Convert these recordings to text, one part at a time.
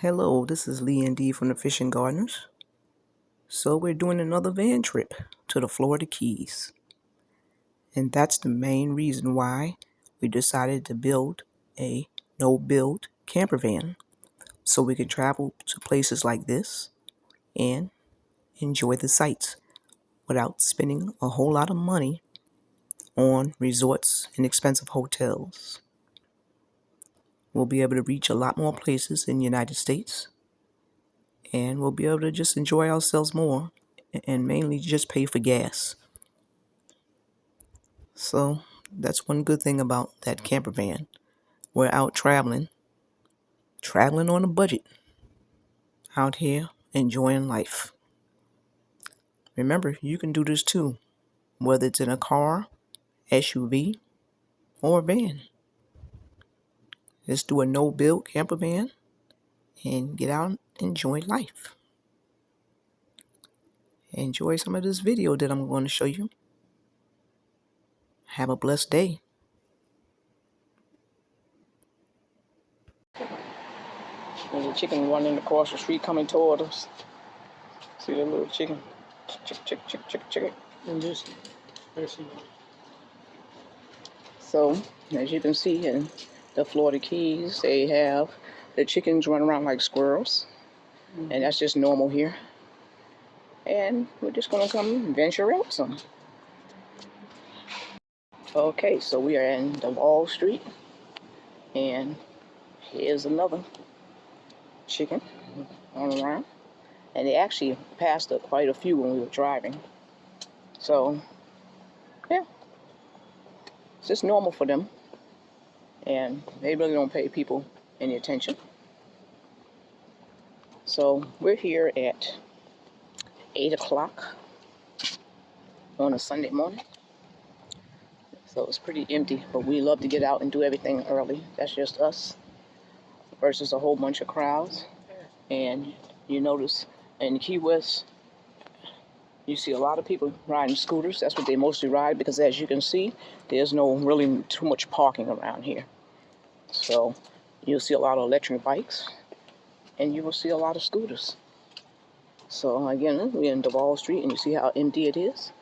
Hello, this is Lee and D from the Fishing Gardeners. So we're doing another van trip to the Florida Keys. And that's the main reason why we decided to build a no-build camper van so we can travel to places like this and enjoy the sights without spending a whole lot of money on resorts and expensive hotels. We'll be able to reach a lot more places in the United States, and we'll be able to just enjoy ourselves more and mainly just pay for gas. So that's one good thing about that camper van. We're out traveling on a budget, out here enjoying life. Remember, you can do this too, whether it's in a car, SUV, or a van. Let's do a no-build camper van and get out and enjoy life. Enjoy some of this video that I'm going to show you. Have a blessed day. There's a chicken running across the street coming toward us. See that little chicken? Chick. And just person. So, as you can see in the Florida Keys, they have the chickens run around like squirrels. And that's just normal here. And we're just going to come venture out some. Okay, so we are in the Wall Street. And here's another chicken on around. And they actually passed up quite a few when we were driving. So, yeah, it's just normal for them. And they really don't pay people any attention. So, we're here at 8 o'clock on a Sunday morning. So, it's pretty empty, but we love to get out and do everything early. That's just us versus a whole bunch of crowds. And you notice in Key West, you see a lot of people riding scooters. That's what they mostly ride because, as you can see, there's no really too much parking around here. So you'll see a lot of electric bikes and you will see a lot of scooters. So again, we're in Duval Street and you see how empty it is.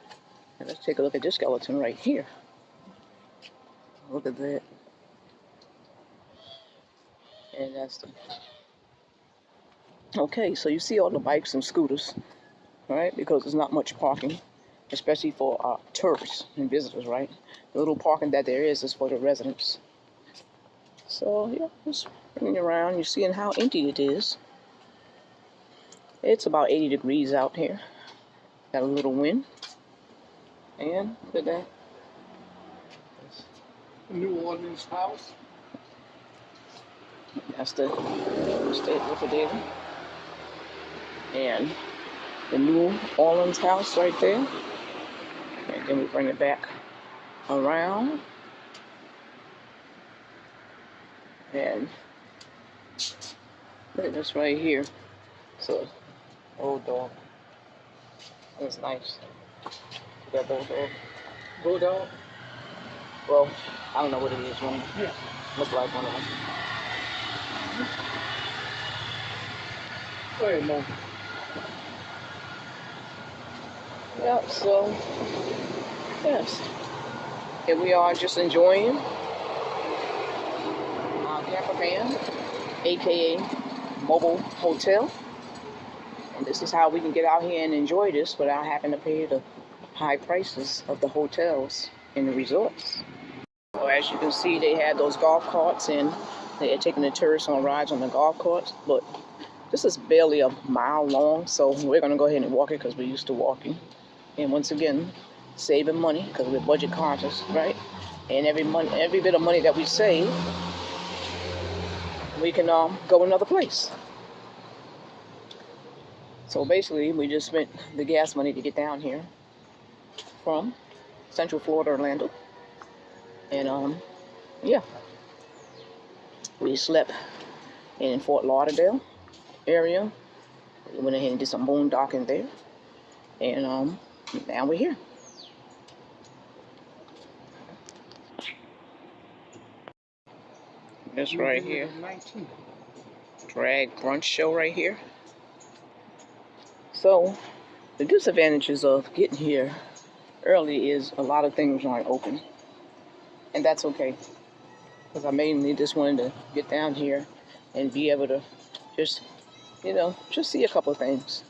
And let's take a look at this skeleton right here. Look at that. And that's the... Okay, so you see all the bikes and scooters, right? Because there's not much parking, especially for tourists and visitors, right? The little parking that there is for the residents. So yeah, just running around, you're seeing how empty it is. It's about 80 degrees out here. Got a little wind. And look at that. New Orleans house. That's the state liquidator. And the New Orleans house right there. And then we bring it back around. And look at this right here. So, old dog. That's nice. You got those dog? Bulldog. Well, I don't know what it is. One. Yeah. Looks like one of them. Go ahead, Mom. Yeah, so, yes. Here we are just enjoying our camper van, aka mobile hotel. And this is how we can get out here and enjoy this without having to pay the high prices of the hotels and the resorts. So as you can see, they had those golf carts and they are taking the tourists on rides on the golf carts. But this is barely a mile long, so we're going to go ahead and walk it because we're used to walking. And once again, saving money because we're budget conscious, right? And every bit of money that we save, we can go another place. So basically, we just spent the gas money to get down here from Central Florida, Orlando. And yeah, we slept in Fort Lauderdale area. We went ahead and did some boondocking there. And now we're here. This right here. 19. drag brunch show right here. So the disadvantages of getting here early is a lot of things aren't open, and that's okay, because I mainly just wanted to get down here and be able to just, just see a couple of things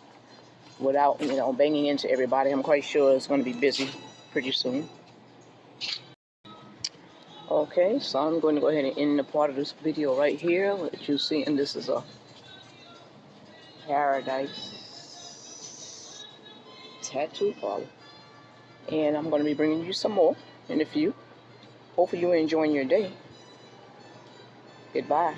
without, banging into everybody. I'm quite sure it's going to be busy pretty soon. Okay, so I'm going to go ahead and end the part of this video right here. What you see, and this is a Paradise tattoo parlor. And I'm going to be bringing you some more in a few. Hopefully you're enjoying your day. Goodbye.